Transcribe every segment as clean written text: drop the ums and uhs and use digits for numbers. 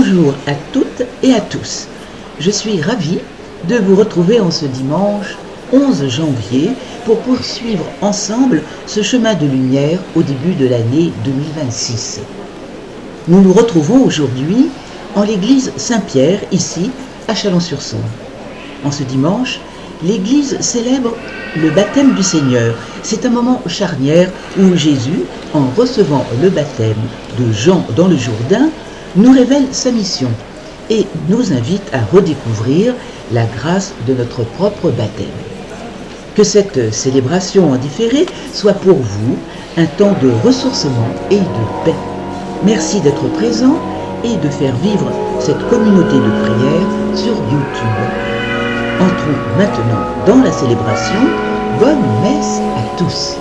Bonjour à toutes et à tous. Je suis ravie de vous retrouver en ce dimanche 11 janvier pour poursuivre ensemble ce chemin de lumière au début de l'année 2026. Nous nous retrouvons aujourd'hui en l'église Saint-Pierre, ici à Chalon-sur-Saône. En ce dimanche, l'église célèbre le baptême du Seigneur. C'est un moment charnière où Jésus, en recevant le baptême de Jean dans le Jourdain, nous révèle sa mission et nous invite à redécouvrir la grâce de notre propre baptême. Que cette célébration en différé soit pour vous un temps de ressourcement et de paix. Merci d'être présent et de faire vivre cette communauté de prière sur YouTube. Entrons maintenant dans la célébration. Bonne messe à tous.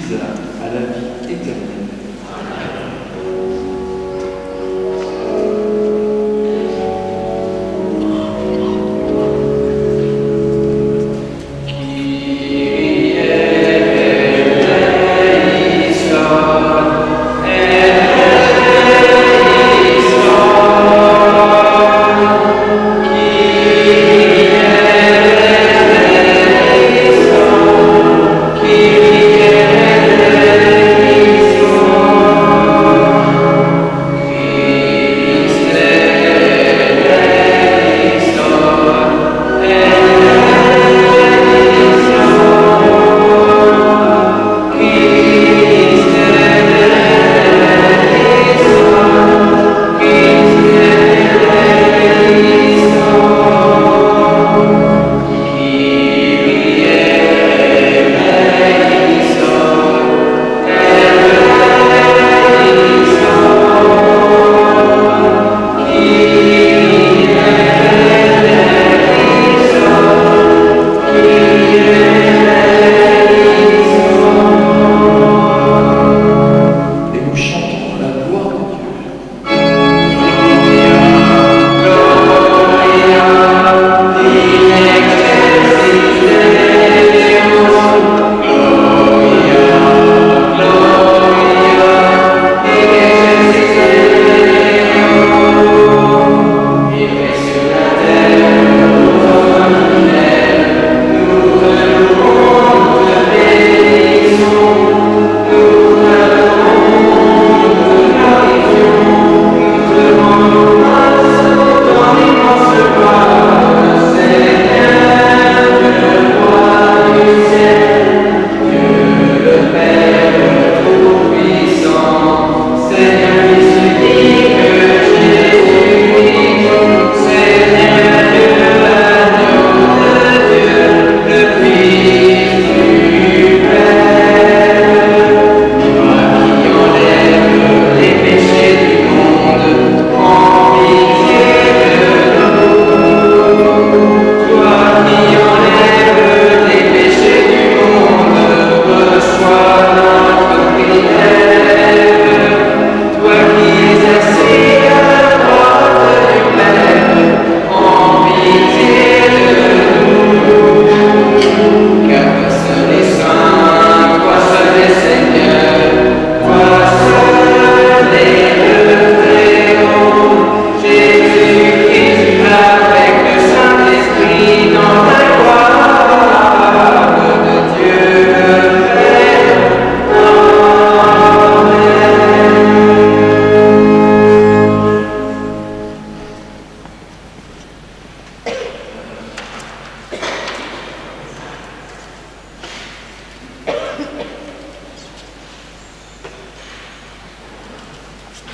conduisent à la vie éternelle.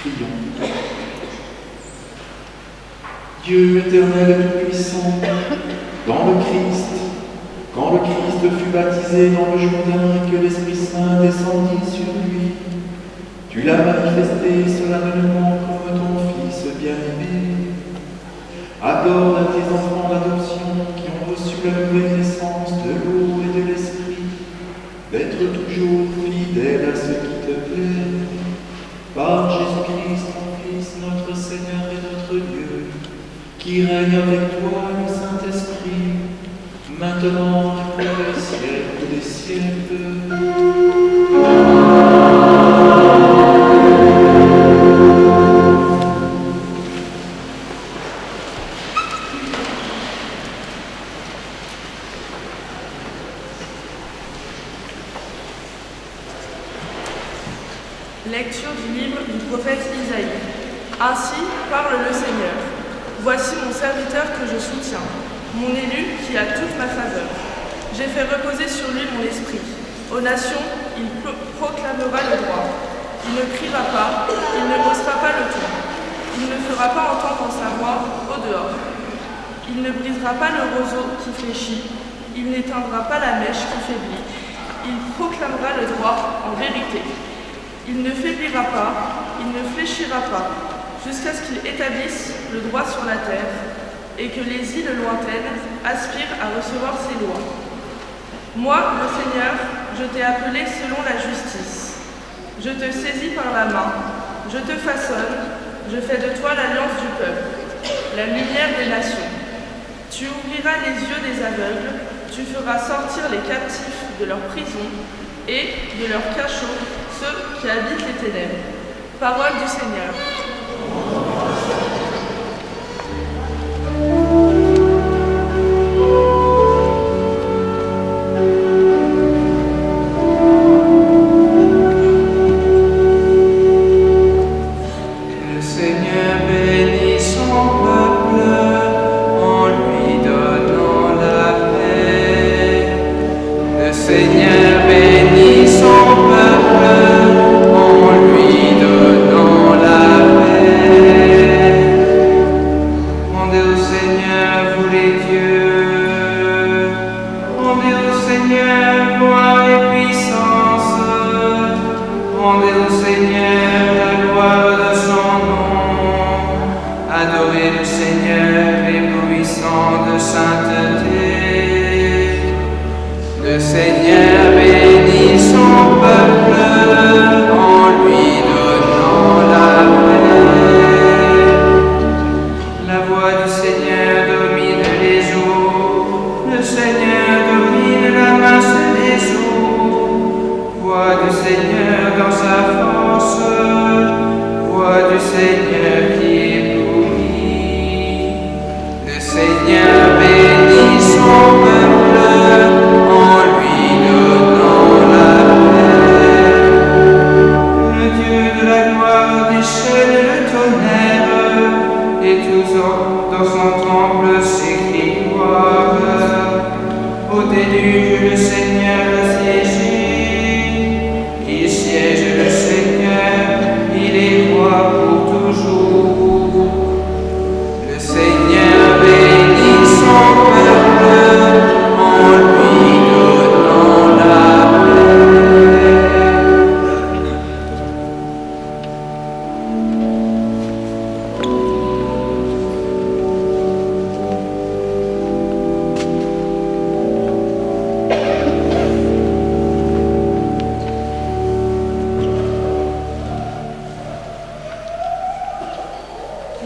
Prions. Dieu éternel et tout-puissant, quand le Christ fut baptisé dans le Jourdain et que l'Esprit Saint descendit sur lui, tu l'as manifesté solennellement comme ton Fils bien-aimé. Accorde à tes enfants d'adoption qui ont reçu la nouvelle naissance de l'eau et de l'Esprit, d'être toujours fidèles à ce qui te plaît. Par Jésus-Christ, ton Fils, notre Seigneur et notre Dieu, qui règne avec toi le Saint-Esprit, maintenant et pour les siècles des siècles. Lecture du livre du prophète Isaïe. Ainsi parle le Seigneur. Voici mon serviteur que je soutiens, mon élu qui a toute ma faveur. J'ai fait reposer sur lui mon esprit. Aux nations, il proclamera le droit. Il ne criera pas, il ne haussera pas le ton. Il ne fera pas entendre sa voix au dehors. Il ne brisera pas le roseau qui fléchit. Il n'éteindra pas la mèche qui faiblit. Il proclamera le droit en vérité. Il ne faiblira pas, il ne fléchira pas, jusqu'à ce qu'il établisse le droit sur la terre, et que les îles lointaines aspirent à recevoir ses lois. Moi, le Seigneur, je t'ai appelé selon la justice. Je te saisis par la main, je te façonne, je fais de toi l'alliance du peuple, la lumière des nations. Tu ouvriras les yeux des aveugles, tu feras sortir les captifs de leur prison et de leur cachot ceux qui habitent les ténèbres. Parole du Seigneur.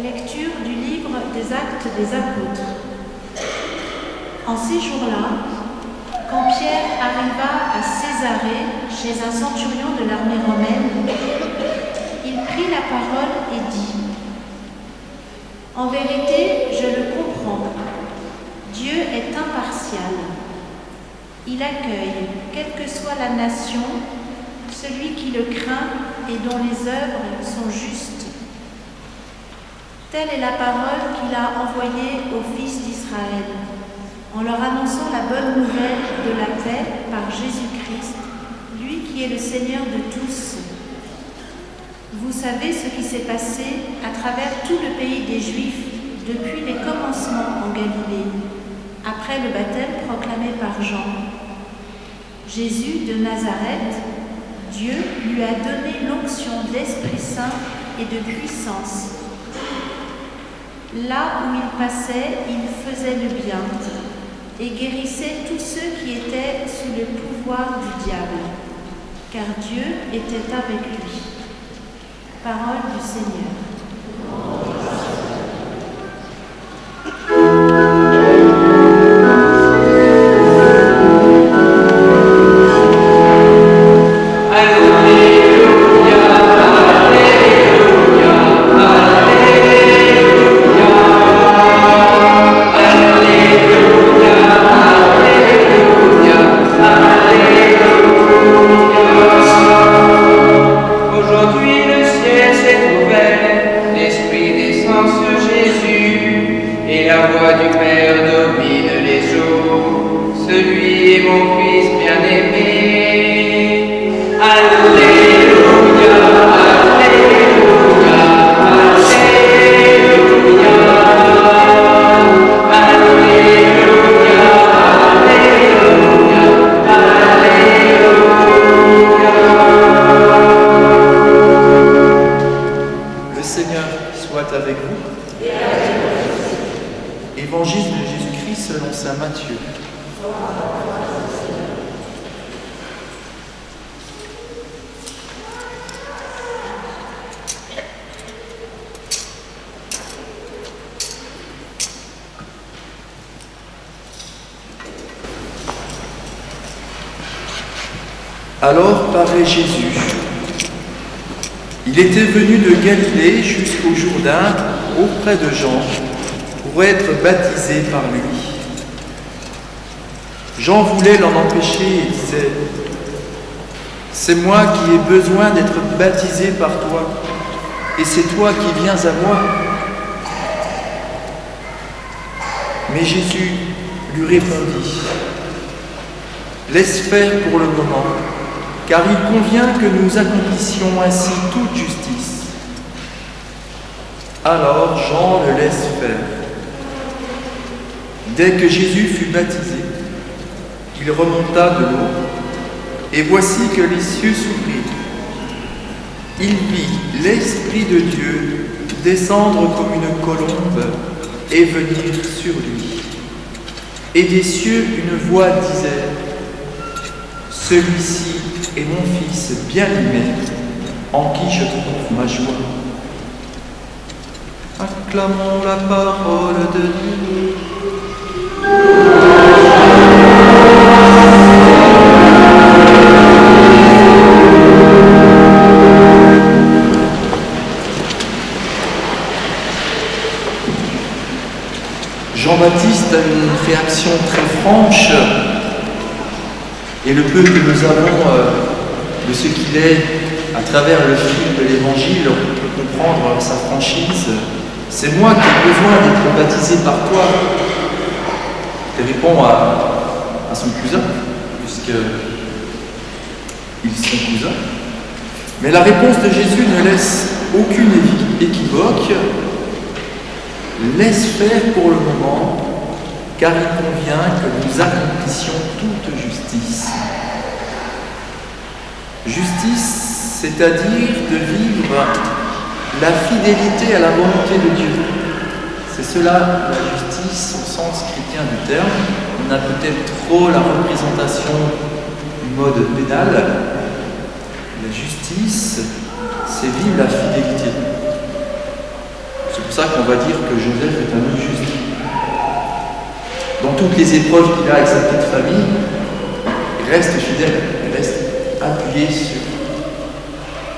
Lecture du livre des Actes des Apôtres. En ces jours-là, quand Pierre arriva à Césarée chez un centurion de l'armée romaine, il prit la parole et dit : « En vérité, je le comprends. Dieu est impartial. Il accueille, quelle que soit la nation, celui qui le craint et dont les œuvres sont justes. Telle est la parole qu'il a envoyée aux fils d'Israël, en leur annonçant la bonne nouvelle de la paix par Jésus-Christ, lui qui est le Seigneur de tous. Vous savez ce qui s'est passé à travers tout le pays des Juifs depuis les commencements en Galilée, après le baptême proclamé par Jean. Jésus de Nazareth, Dieu lui a donné l'onction d'Esprit Saint et de puissance. Là où il passait, il faisait le bien et guérissait tous ceux qui étaient sous le pouvoir du diable, car Dieu était avec lui. Parole du Seigneur. Évangile de Jésus-Christ selon saint Matthieu. Alors paraît Jésus. Il était venu de Galilée jusqu'au Jourdain, auprès de Jean, pour être baptisé par lui. Jean voulait l'en empêcher et disait : « C'est moi qui ai besoin d'être baptisé par toi, et c'est toi qui viens à moi. » Mais Jésus lui répondit : « Laisse faire pour le moment, car il convient que nous accomplissions ainsi toute justice. » Alors Jean le laisse faire. Dès que Jésus fut baptisé, il remonta de l'eau, et voici que les cieux s'ouvrirent. Il vit l'Esprit de Dieu descendre comme une colombe et venir sur lui. Et des cieux une voix disait : « Celui-ci est mon Fils bien-aimé, en qui je trouve ma joie. » Acclamons la parole de Dieu. Jean-Baptiste a une réaction très franche, et le peu que nous avons de ce qu'il est à travers le fil de l'Évangile, on peut comprendre sa franchise. C'est moi qui ai besoin d'être baptisé par toi. Il répond à son cousin, puisqu'ils sont cousins. Mais la réponse de Jésus ne laisse aucune équivoque. Laisse faire pour le moment, car il convient que nous accomplissions toute justice. Justice, c'est-à-dire de vivre la fidélité à la volonté de Dieu. C'est cela, la justice, au sens chrétien du terme. On a peut-être trop la représentation du mode pénal. La justice, c'est vivre la fidélité. C'est pour ça qu'on va dire que Joseph est un homme juste. Dans toutes les épreuves qu'il a avec sa petite famille, il reste fidèle, il reste appuyé sur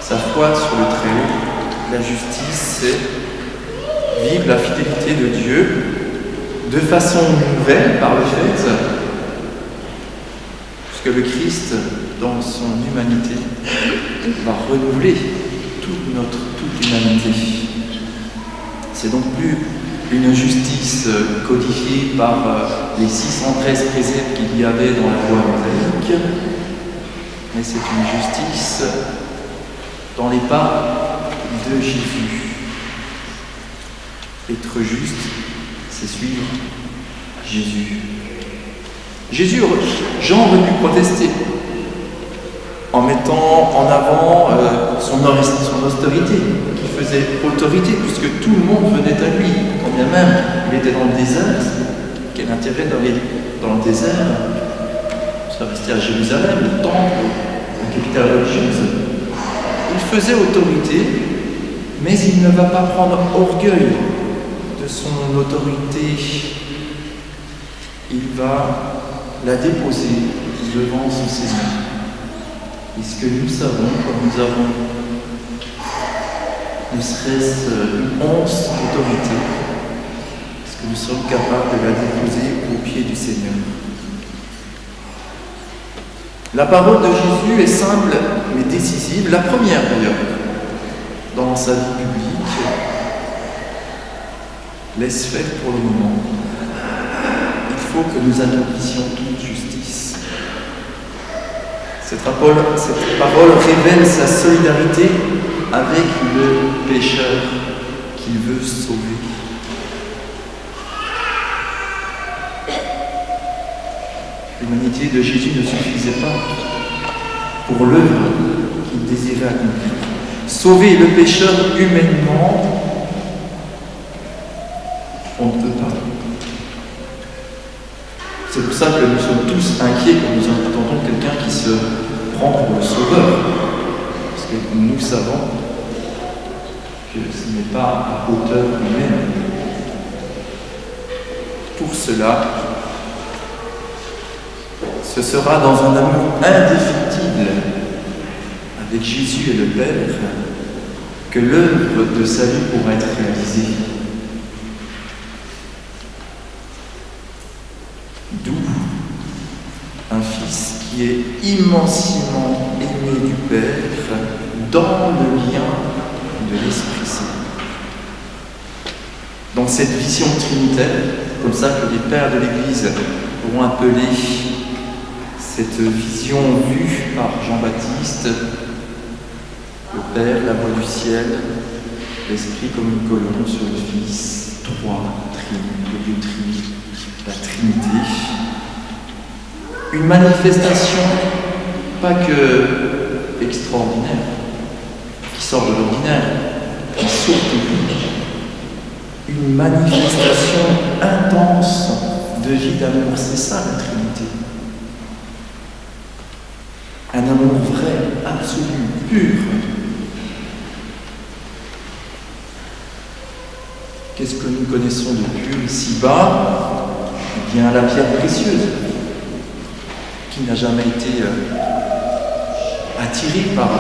sa foi sur le Très-Haut. La justice, c'est vivre la fidélité de Dieu de façon nouvelle par le fait, puisque le Christ, dans son humanité, va renouveler toute l'humanité. C'est donc plus une justice codifiée par les 613 préceptes qu'il y avait dans la loi mosaïque, mais c'est une justice dans les pas de Jésus. Être juste, c'est suivre Jésus. Jean aurait pu protester en mettant en avant son austérité, qui faisait autorité, puisque tout le monde venait à lui. Quand bien même il était dans le désert, quel intérêt d'aller dans le désert? Il serait resté à Jérusalem, le temple, la capitale religieuse. Il faisait autorité, mais il ne va pas prendre orgueil de son autorité. Il va la déposer devant son Seigneur. Puisque nous savons, comme nous avons ne serait-ce une once d'autorité, parce que nous sommes capables de la déposer aux pieds du Seigneur. La parole de Jésus est simple mais décisive, la première d'ailleurs, dans sa vie publique. Laisse faire pour le moment. Il faut que nous accomplissions toute justice. Cette parole révèle sa solidarité avec le pécheur qu'il veut sauver. L'humanité de Jésus ne suffisait pas pour l'œuvre qu'il désirait accomplir. Sauver le pécheur humainement, on ne peut pas. C'est pour ça que nous sommes tous inquiets quand nous entendons quelqu'un qui se prend pour le sauveur. Parce que nous savons que ce n'est pas à hauteur humaine. Pour cela, ce sera dans un amour indéfectible avec Jésus et le Père, que l'œuvre de salut pourra être réalisée. D'où un Fils qui est immensément aimé du Père dans le lien de l'Esprit Saint. Dans cette vision trinitaire, comme ça que les pères de l'Église auront appelé cette vision vue par Jean-Baptiste, le Père, la voix du ciel, l'Esprit comme une colonne sur le Fils, trois, le Dieu la Trinité. Une manifestation pas que extraordinaire, qui sort de l'ordinaire, qui surtout une manifestation intense de vie d'amour. C'est ça la Trinité. Un amour vrai, absolu, pur. Qu'est-ce que nous connaissons de pur ici-bas? Eh bien, la pierre précieuse, qui n'a jamais été attirée par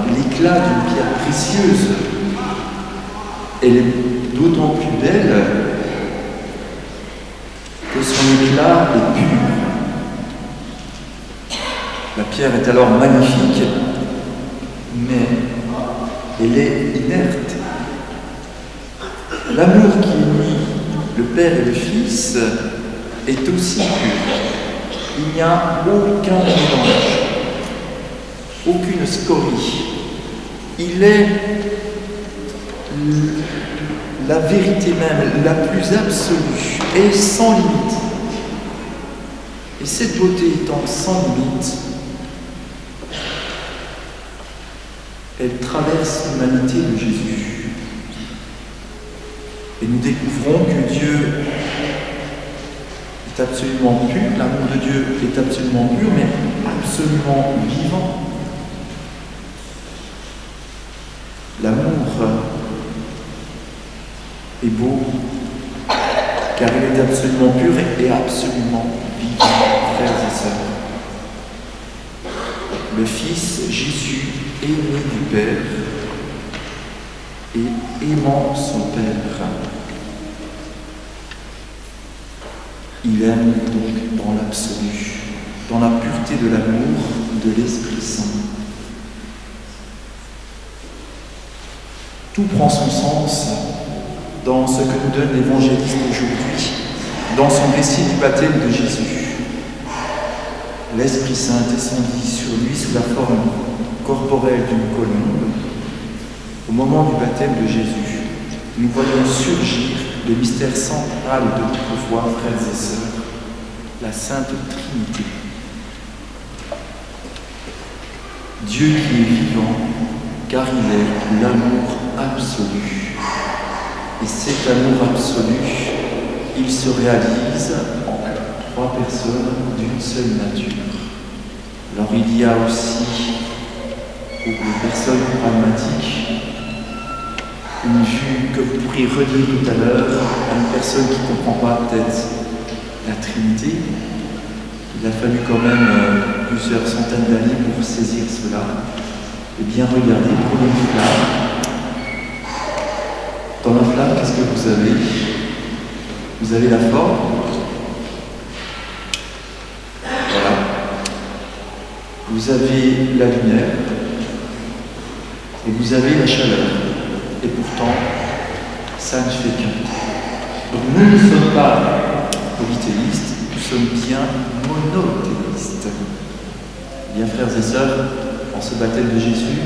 l'éclat d'une pierre précieuse. Elle est d'autant plus belle que son éclat est pur. La pierre est alors magnifique, mais elle est inerte. L'amour qui unit le Père et le Fils est aussi pur. Il n'y a aucun mélange, aucune scorie. Il est la vérité même, la plus absolue et sans limite. Et cette beauté étant sans limite, elle traverse l'humanité de Jésus. Et nous découvrons que Dieu est absolument pur, l'amour de Dieu est absolument pur, mais absolument vivant. L'amour est beau, car il est absolument pur et absolument vivant, frères et sœurs. Le Fils Jésus, aimé du Père et aimant son Père. Il aime donc dans l'absolu, dans la pureté de l'amour de l'Esprit Saint. Tout prend son sens dans ce que nous donne l'évangéliste aujourd'hui, dans son récit du baptême de Jésus. L'Esprit Saint descendit sur lui sous la forme corporelle d'une colombe. Au moment du baptême de Jésus, nous voyons surgir le mystère central de notre foi, frères et sœurs, la Sainte Trinité. Dieu qui est vivant, car il est l'amour absolu. Et cet amour absolu, il se réalise en trois personnes d'une seule nature. Alors il y a aussi, pour les personnes pragmatiques, une vue que vous pourriez relire tout à l'heure à une personne qui ne comprend pas peut-être la Trinité. Il a fallu quand même plusieurs centaines d'années pour saisir cela. Et bien regardez, prenez une flamme. Dans la flamme, qu'est-ce que vous avez? Vous avez la forme. Voilà. Vous avez la lumière. Et vous avez la chaleur. Et pourtant, ça ne fait qu'un. Donc nous ne sommes pas polythéistes, nous sommes bien monothéistes. Bien, frères et sœurs, en ce baptême de Jésus,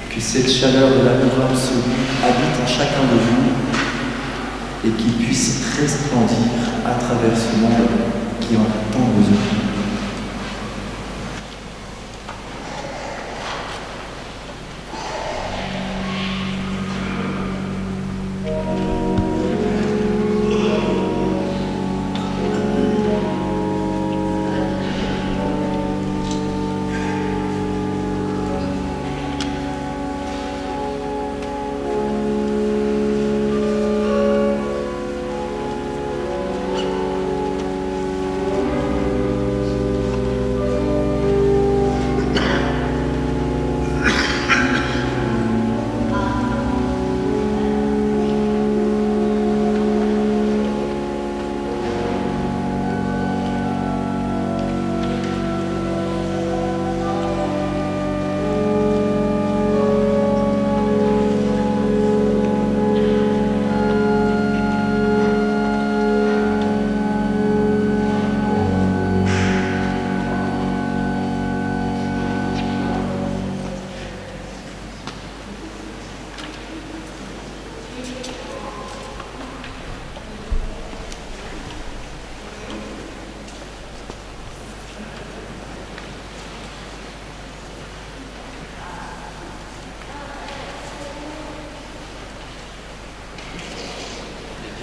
que cette chaleur de l'amour absolu habite en chacun de vous et qu'il puisse resplendir à travers ce monde qui en a tant besoin.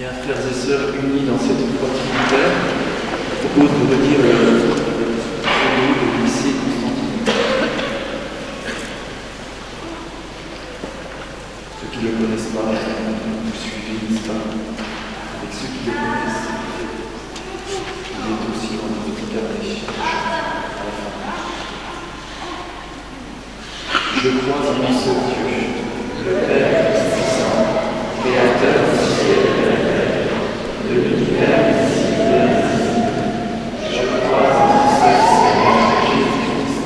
Bien, frères et sœurs unis dans cette foi trinitaire, je propose de redire le credo de lycée Constantine. Ceux qui ne le connaissent pas, vous suivez, n'est-ce pas? Avec ceux qui le connaissent, il est aussi dans le petit carnet à la fin. Je crois en un seul Dieu, le Père Tout-Puissant, Créateur du ciel et de la terre, de l'univers visible et invisible. Je crois en un seul Seigneur, Jésus-Christ,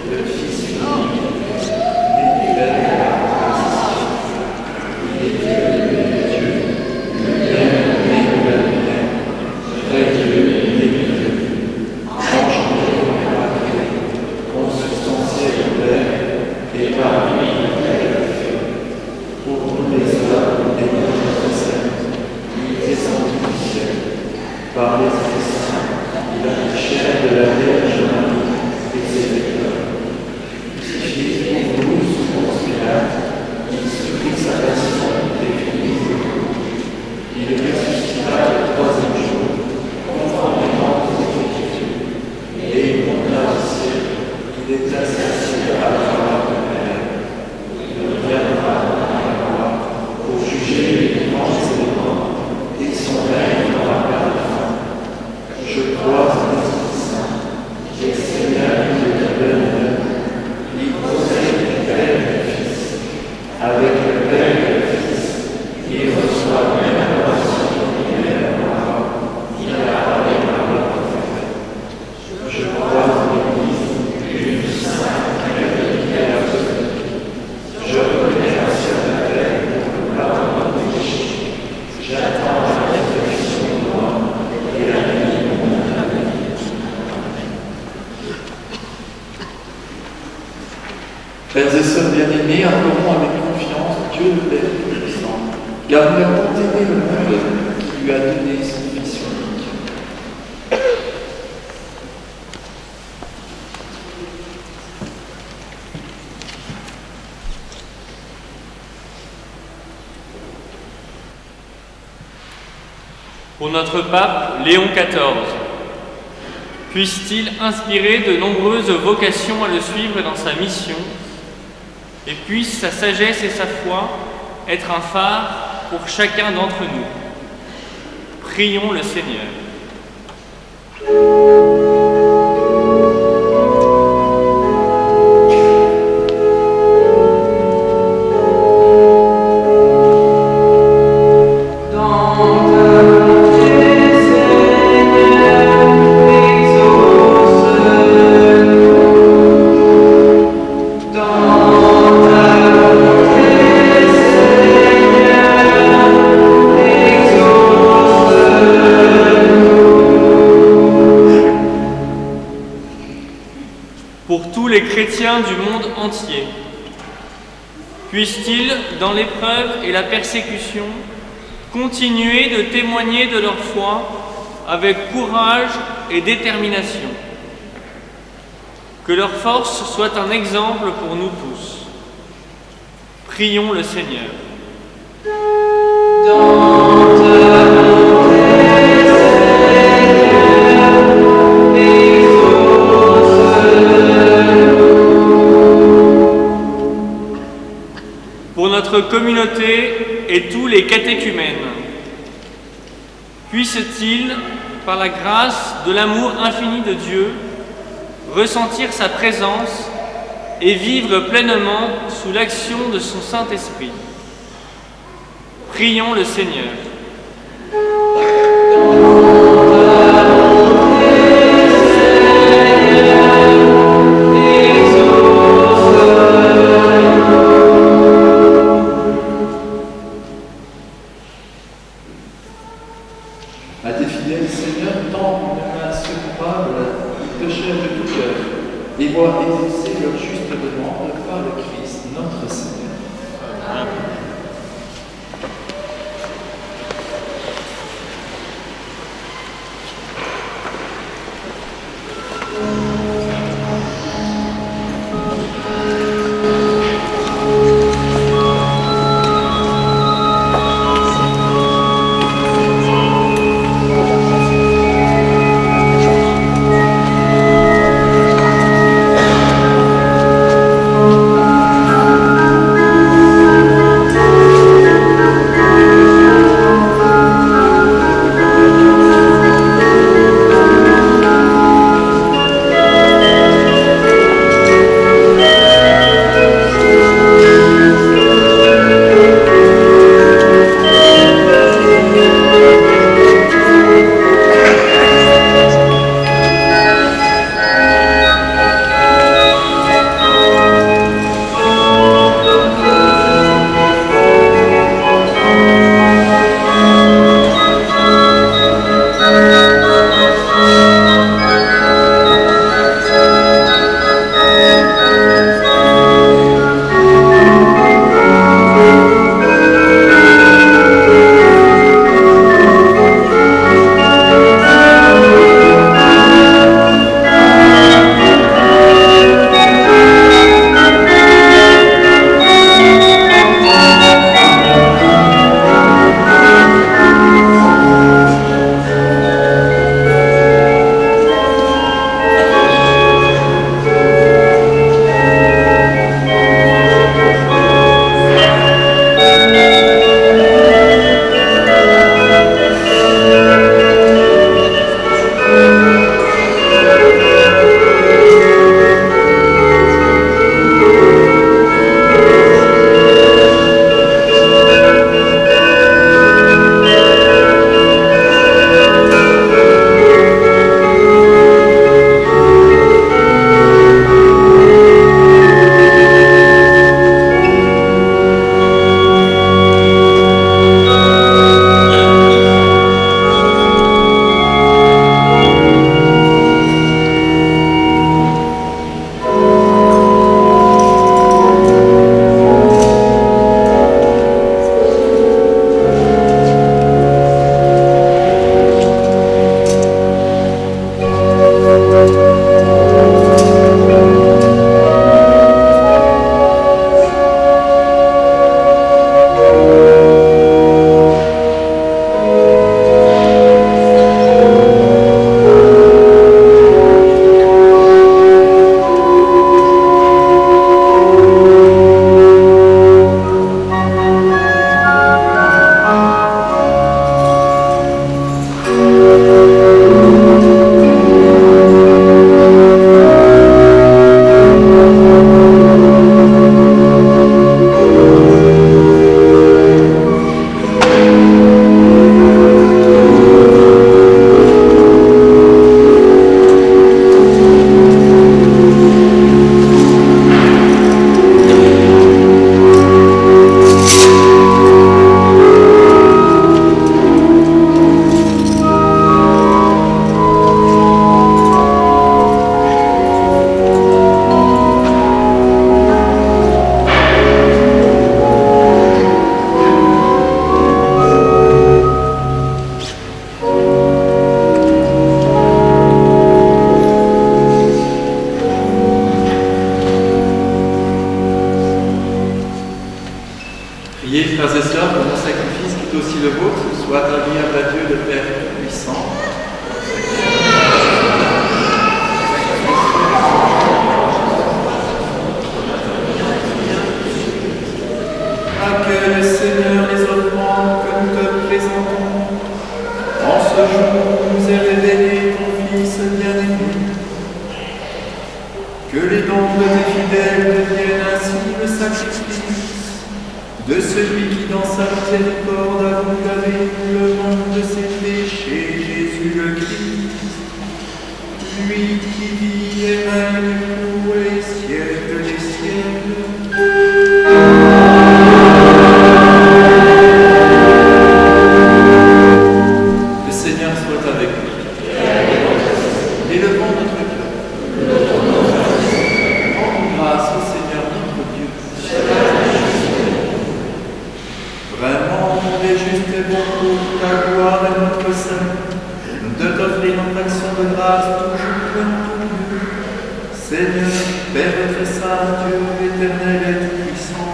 le Fils unique de Dieu, né du Père et de la crucifixion. Il est Dieu, lumière, né de la lumière, vrai Dieu, né de Dieu, enchanté comme la créé, consubstantiel au Père, et par lui il a fait. Pour nous les hommes et pour notre salut, il est descendu du ciel. Par les saints, il a pris chair de la Vierge Marie et ses vêtements. Crucifié pour nous sous Ponce Pilate, il subit sa passion et fut mis au cou. Il ressuscita le troisième jour, conformément aux Écritures, et il monta au ciel. Il est assis à la droite de Père. Il reviendra dans la gloire pour juger les vivants et les morts, et son règne n'aura pas de fin. Je crois en l'Esprit Saint, qui est Seigneur de la bonheur, il possède le Père et le Fils. Avec le Père et le Fils, il reçoit même l'adoration et la gloire, il a parlé par le prophète. Je crois en l'Église, une sainte catholique et apostolique. Je reconnais la baptême pour le pardon des péchés. J'attends la résurrection de mort et la vie au monde à venir. Frères et sœurs bien-aimés, adorons avec confiance Dieu le Père Tout-Puissant, car il a tant aimé le monde qu'il lui a donné son Fils unique. Pour notre pape Léon XIV, puisse-t-il inspirer de nombreuses vocations à le suivre dans sa mission, et puisse sa sagesse et sa foi être un phare pour chacun d'entre nous. Prions le Seigneur. Pour tous les chrétiens du monde entier, puissent-ils, dans l'épreuve et la persécution, continuer de témoigner de leur foi avec courage et détermination. Que leur force soit un exemple pour nous tous. Prions le Seigneur. Pour notre communauté et tous les catéchumènes, puisse-t-il, par la grâce de l'amour infini de Dieu, ressentir sa présence et vivre pleinement sous l'action de son Saint-Esprit. Prions le Seigneur. À tes fidèles, Seigneur, tends une main secourable qui te cherche de tout cœur et vois exaucer leur juste demande par le Christ, notre Seigneur. Amen. Priez, frères et sœurs, que mon sacrifice, qui est aussi le vôtre, soit agréable à Dieu, le Père puissant. Accueille, Seigneur, les offrandes que nous te présentons. En ce jour où nous est révélé ton Fils bien-aimé. Que les dons de tes fidèles deviennent ainsi le sacrifice de celui qui, dans sa miséricorde, a voulu laver le monde de ses péchés, Jésus le Christ. Lui qui vit et règne pour les siècles des siècles. Le Seigneur soit avec nous. Élevons notre cœur. Rendons grâce au Seigneur notre Dieu. Vraiment, il est juste et bon pour ta gloire et notre salut, de t'offrir notre action de grâce toujours et en tout lieu. Seigneur, Père très saint, Dieu éternel et tout-puissant,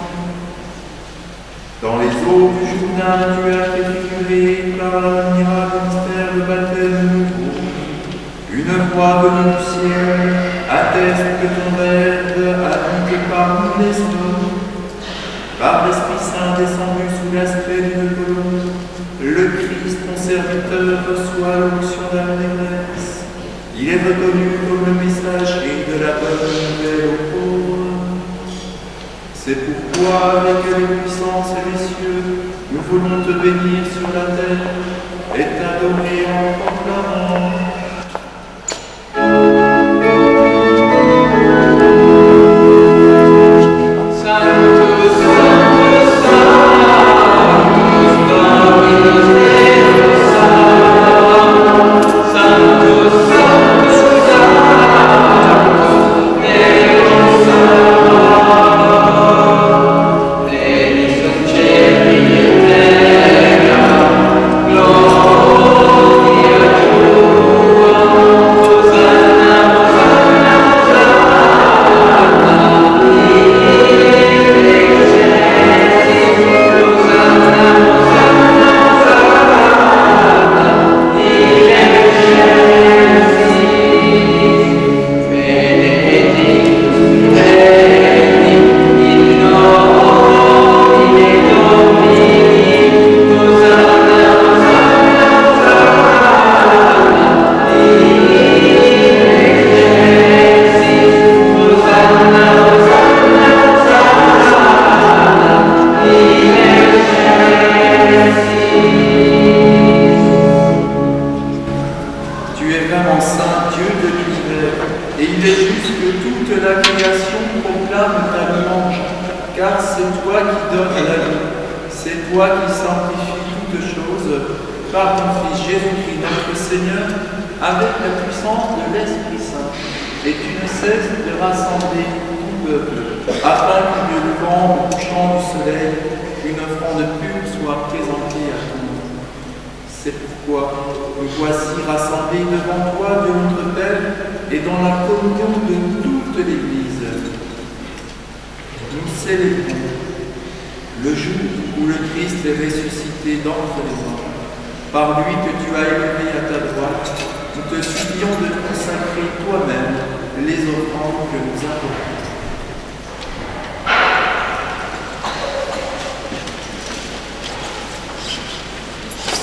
dans les eaux du Jourdain, tu as fait figurer par un miracle mystère de baptême nouveau. Une voix venue du ciel atteste que ton Verbe habite parmi les hommes. Par l'Esprit Saint descendu sous l'aspect d'une colombe, le Christ, ton serviteur, reçoit l'onction d'allégresse. Il est reconnu comme le messager de la bonne nouvelle aux pauvres. C'est pourquoi, avec les puissances et les cieux, nous voulons te bénir sur la terre et t'adorer en proclamant.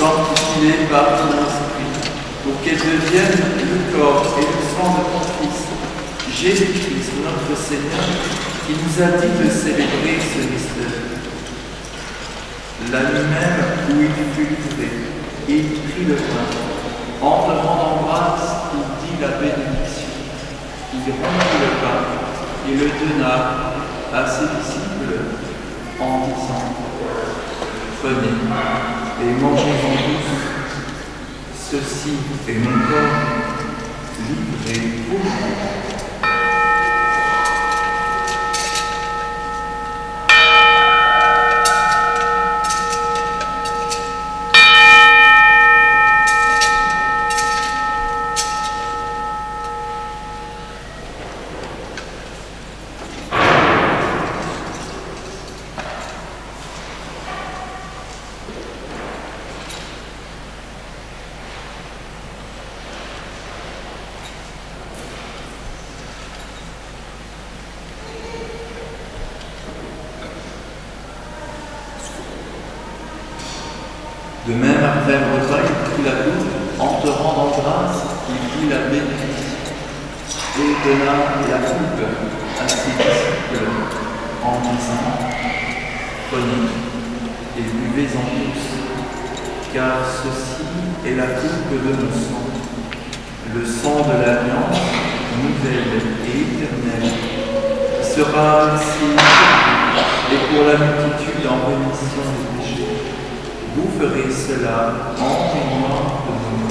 Sanctifie-les par ton esprit, pour qu'elles deviennent le corps et le sang de ton Fils, Jésus-Christ, notre Seigneur, qui nous a dit de célébrer ce mystère. La nuit même où il fut livré, il prit le pain. En te rendant grâce, il dit la bénédiction. Il rompit le pain et le donna à ses disciples en disant: Prenez et mangez-en tous. Ceci est mon corps livré pour vous. De même, après le repas, il prit la coupe, en te rendant grâce, il dit la bénédiction, et donna la coupe à ses disciples, en disant, prenez et buvez-en tous, car ceci est la coupe de mon sang, le sang de l'alliance nouvelle et éternelle, qui sera ici et pour la multitude en rémission des péchés. Vous ferez cela en mémoire de moi.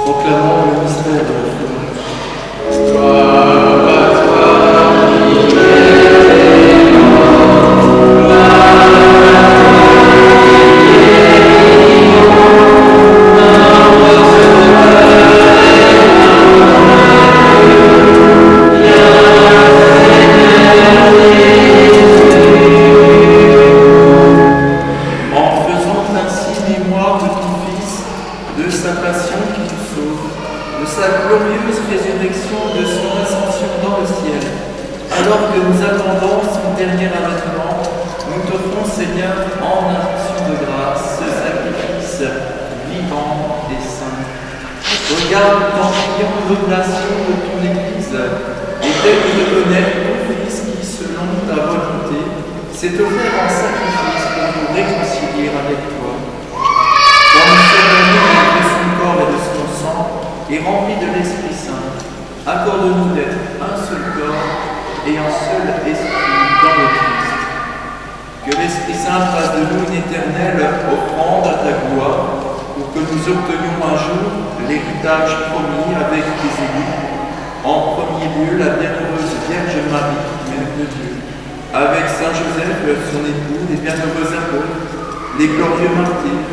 Proclamons le mystère de la foi. Gloire à toi, en faisant ainsi mémoire de ton Fils, de sa passion qui nous sauve, de sa glorieuse résurrection, de son ascension dans le ciel. Alors que nous attendons son dernier avènement, nous t'offrons, Seigneur, en action de grâce, ce sacrifice vivant et saint. Regarde l'enfant révélation de ton Église, et fais-nous reconnaître ton Fils qui, selon ta volonté, s'est offert en sacrifice pour nous réconcilier avec toi. Dans le cérémonie de son corps et de son sang, et rempli de l'Esprit Saint, accorde-nous d'être un seul corps et un seul esprit dans le Christ. Que l'Esprit Saint fasse de nous une éternelle offrande à ta gloire, pour que nous obtenions un jour l'héritage promis avec tes élus, en premier lieu la bienheureuse Vierge Marie, Mère de Dieu, avec Saint Joseph, son époux, les bienheureux apôtres, les glorieux martyrs,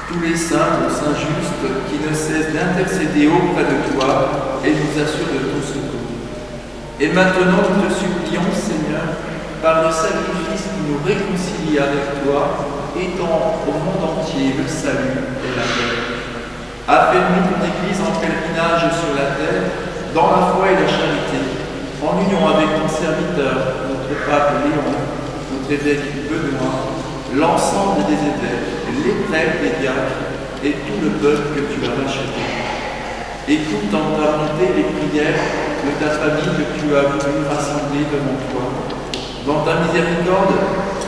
tous les saints, nos saints justes, qui ne cessent d'intercéder auprès de toi et nous assurent de ton secours. Et maintenant, nous te supplions, Seigneur, par le sacrifice qui nous réconcilie avec toi, étends au monde entier le salut et la paix. Affermis ton Église en pèlerinage sur la terre, dans la foi et la charité, en union avec ton serviteur, notre pape Léon, notre évêque Benoît, l'ensemble des évêques, les prêtres, les diacres et tout le peuple que tu as racheté. Écoute en ta bonté les prières de ta famille que tu as voulu rassembler devant toi. Dans ta miséricorde,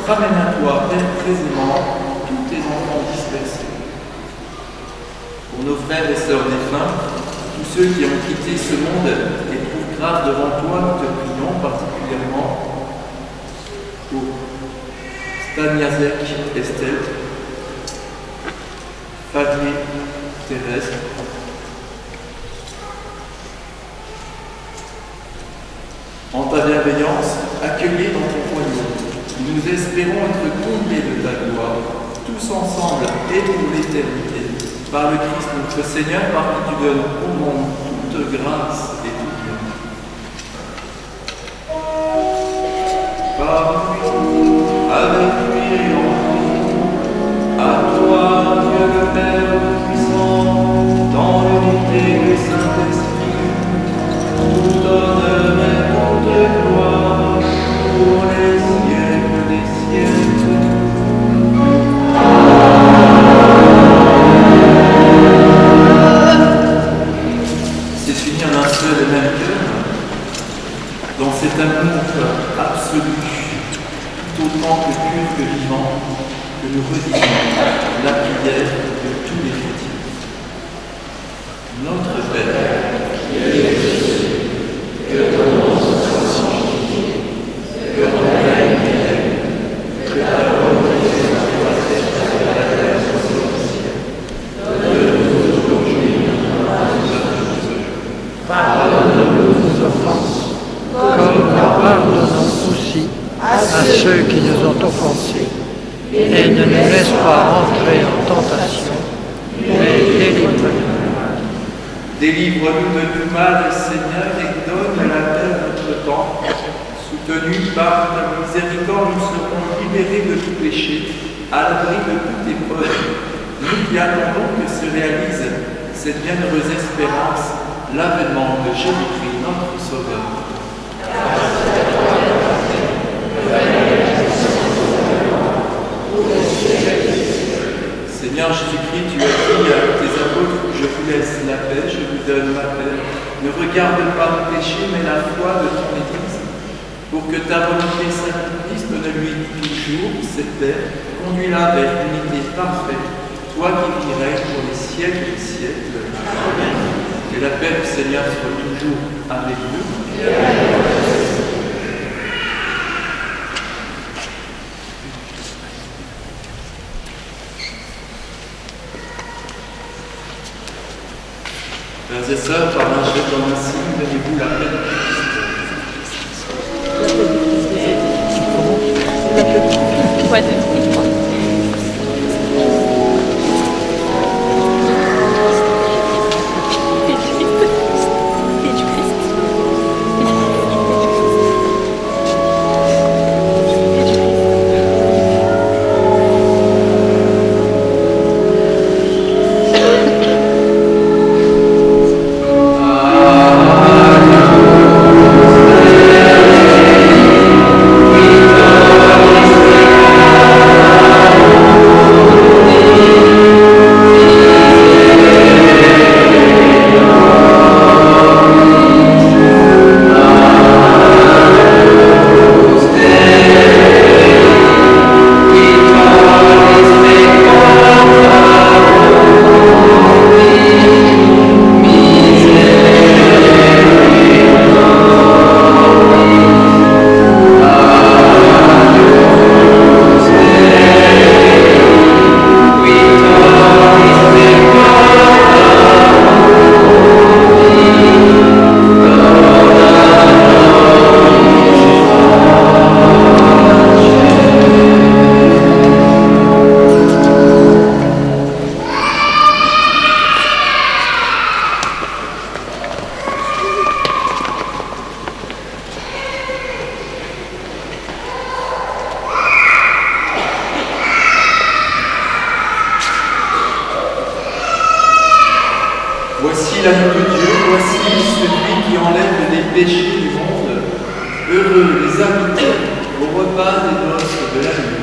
ramène à toi précisément tous tes enfants dispersés. Pour nos frères et sœurs défunts, tous ceux qui ont quitté ce monde et trouvent grâce devant toi, nous te prions particulièrement pour Staniasek Estelle, Fabien Thérèse, en ta bienveillance, accueillis dans ton royaume. Nous espérons être comblés de ta gloire, tous ensemble et pour l'éternité, par le Christ notre Seigneur, par qui tu donnes au monde toute grâce et tout bien. Par lui, avec lui et en lui, à toi, Dieu le Père puissant, dans l'unité du Saint-Esprit, tout honneur et toute gloire pour les siècles des siècles. C'est unir d'un seul et même cœur dans cet amour absolu, tout autant que pur que vivant, que nous redisons la prière de tous les chrétiens. Notre Père, qui es aux cieux, que ton nom soit sanctifié, que ton règne ceux qui nous ont offensés, et ne nous laisse pas entrer en tentation, mais délivre-nous. Délivre-nous de tout mal, Seigneur, et donne la paix à notre temps. Soutenus par ta miséricorde, nous serons libérés de tout péché, à l'abri de toute épreuve. Nous qui attendons que se réalise cette bienheureuse espérance, l'avènement de Jésus-Christ, notre Sauveur. Seigneur Jésus-Christ, tu as dit à tes apôtres, je vous laisse la paix, je vous donne ma paix. Ne regarde pas le péché, mais la foi de ton Église. Pour que ta volonté s'accomplisse, donne-lui toujours cette paix, conduis-la vers l'unité parfaite, toi qui vis règnes pour les siècles des siècles. Amen. Que la paix du Seigneur soit toujours avec nous. Frères et sœurs, par un geste comme un signe, donnez-vous la paix de Christ. Quoi de Voici l'agneau de Dieu, voici celui qui enlève les péchés du monde. Heureux les invités au repas des noces de l'agneau.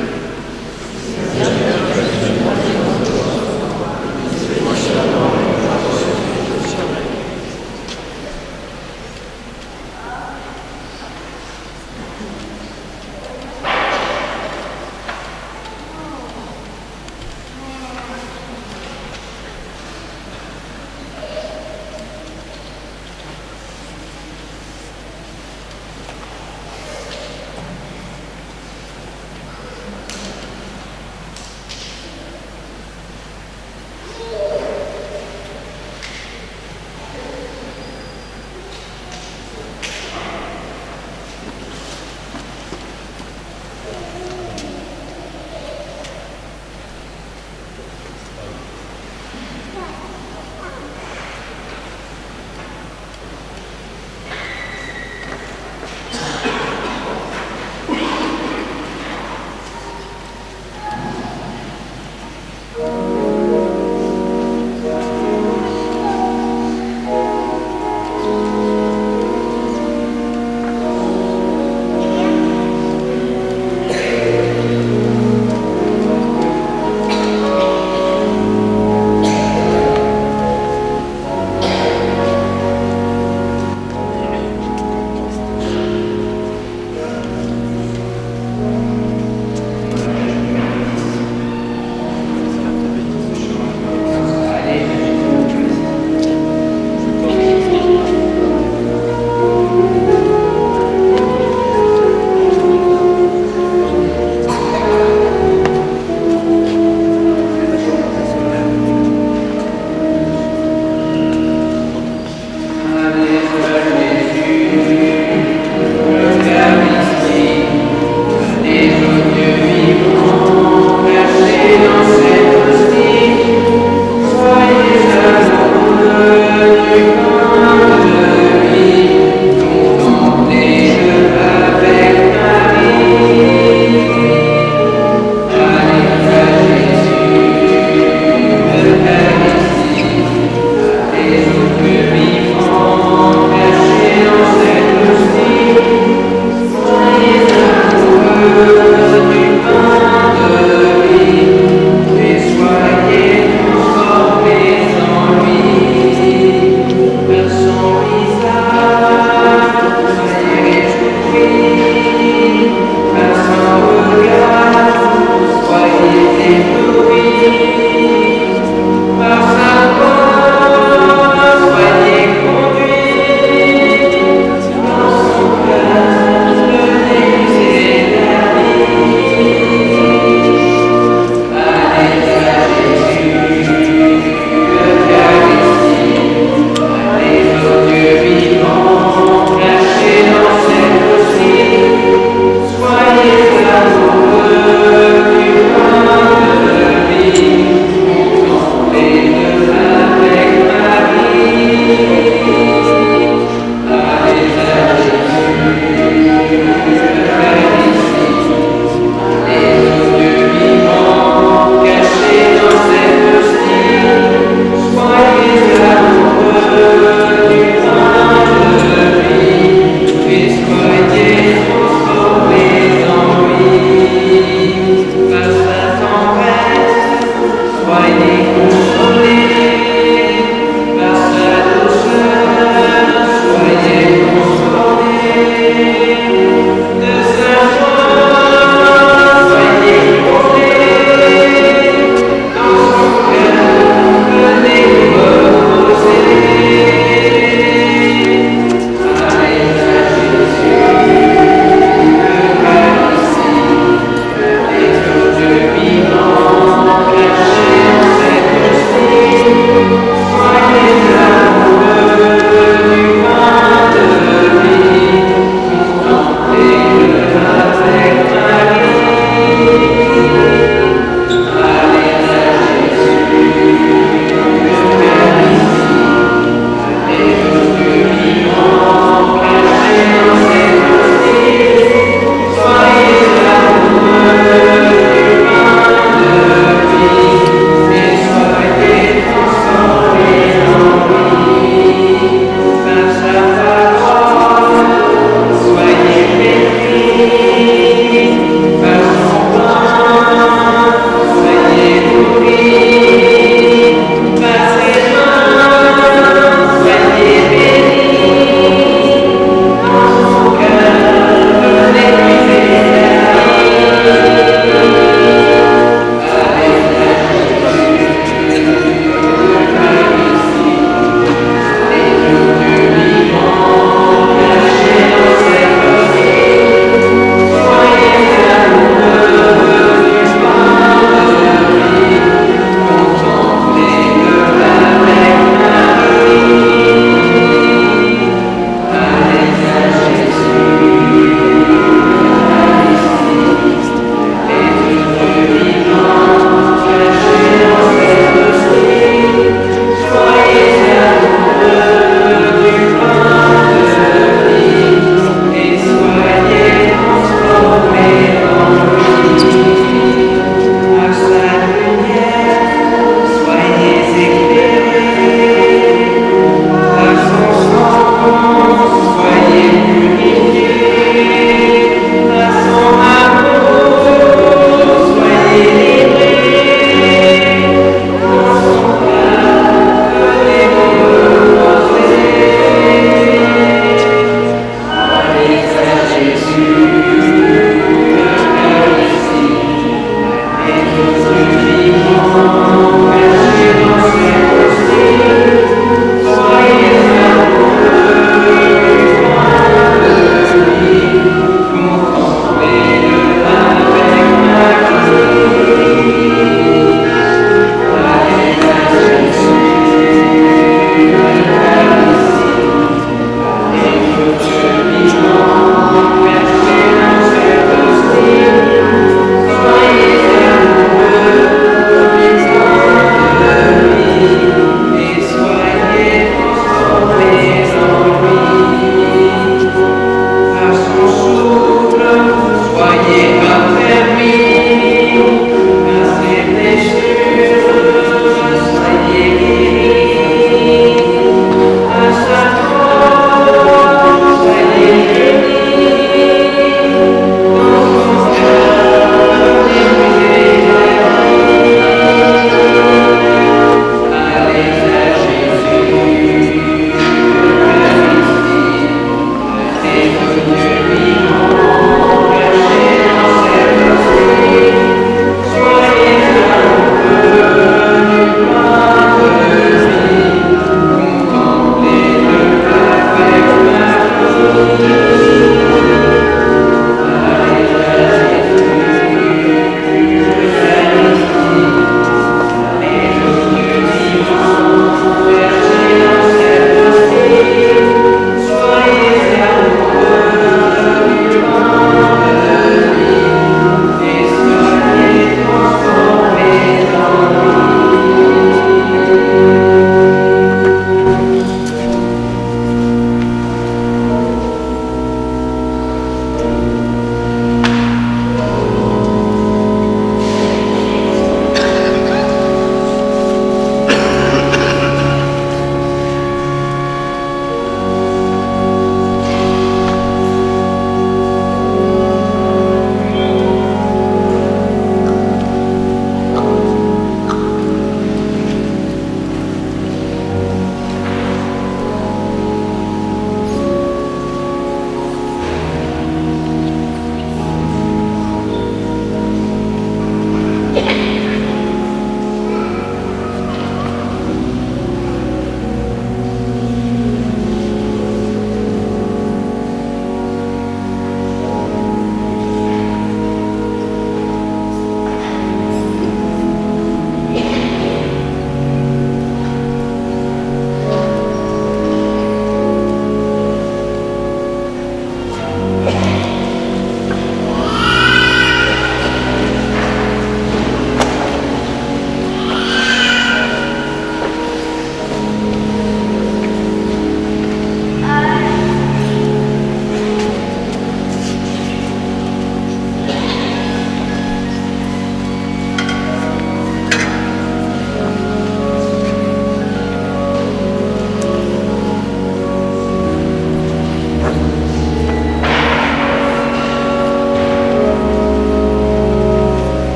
Soyez amoureux du pain de vie.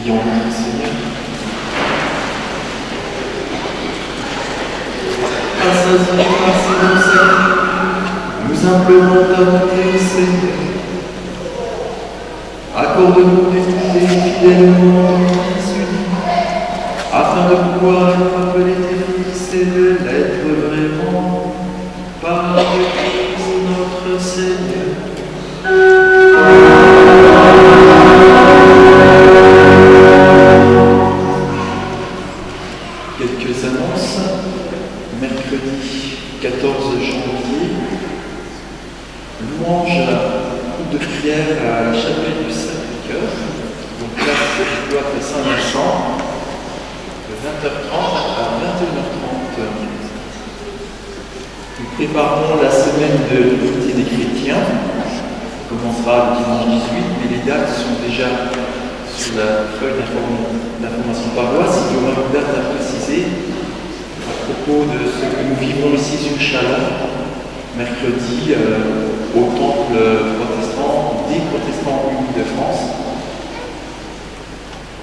Prions notre Seigneur. Nous implorons ta bonté, Seigneur. Accorde-nous d'écouter fidèlement ton Fils unique, afin de pouvoir être appelés tes fils et de l'être vraiment par Christ notre Seigneur. Quelques annonces. Mercredi 14 janvier, louange à groupe de prière à la chapelle du Sacré-Cœur, donc place du cloître Saint-Vincent, de 20h30 à 21h30. Nous préparons la semaine de l'unité des chrétiens. Ça commencera le dimanche 18, mais les dates sont déjà sur la feuille d'information paroisse. Il y aura une date à préciser à propos de ce que nous vivons ici sur Chalon, mercredi, au temple protestant, des protestants unis de France.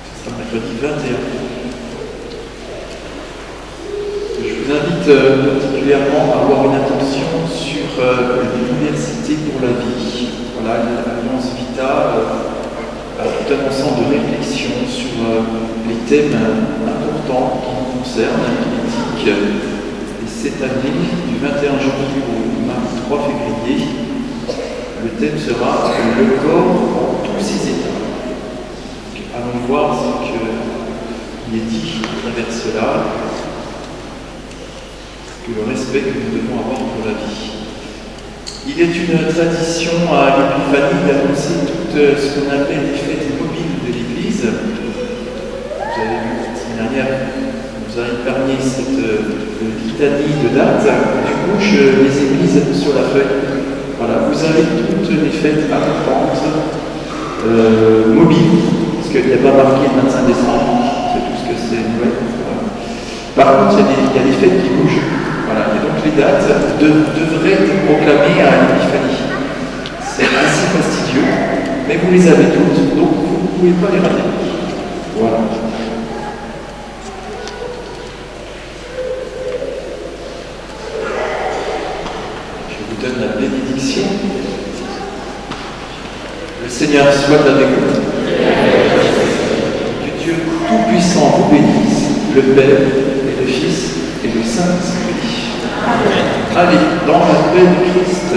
Ce sera mercredi 21. Je vous invite particulièrement à avoir une attention sur l'université pour la vie. Voilà, l'Alliance Vita a tout un ensemble de réflexions sur les thèmes importants qui nous concernent, l'éthique. Et cette année, du 21 janvier au mardi 3 février, le thème sera le corps en tous ses états. Donc, allons voir ce qu'il est dit à travers cela, que le respect que nous devons avoir pour la vie. Il est une tradition à l'Épiphanie d'annoncer tout ce qu'on appelle les fêtes mobiles de l'Église. Vous avez vu la semaine dernière, nous a épargné cette litanie de dates. Du coup, je les ai mises sur la feuille. Voilà, vous avez toutes les fêtes importantes, mobiles, parce qu'il n'y a pas marqué le 25 décembre, c'est tout ce que c'est Noël. Voilà. Par contre, il y a des fêtes qui bougent. Voilà. Et donc les dates devraient être proclamées à l'Épiphanie. C'est assez fastidieux, mais vous les avez toutes, donc vous ne pouvez pas les rater. Voilà. Je vous donne la bénédiction. Le Seigneur soit avec vous. Que Dieu Tout-Puissant vous bénisse, le Père et le Fils et le Saint-Esprit. Allez, dans la paix du Christ.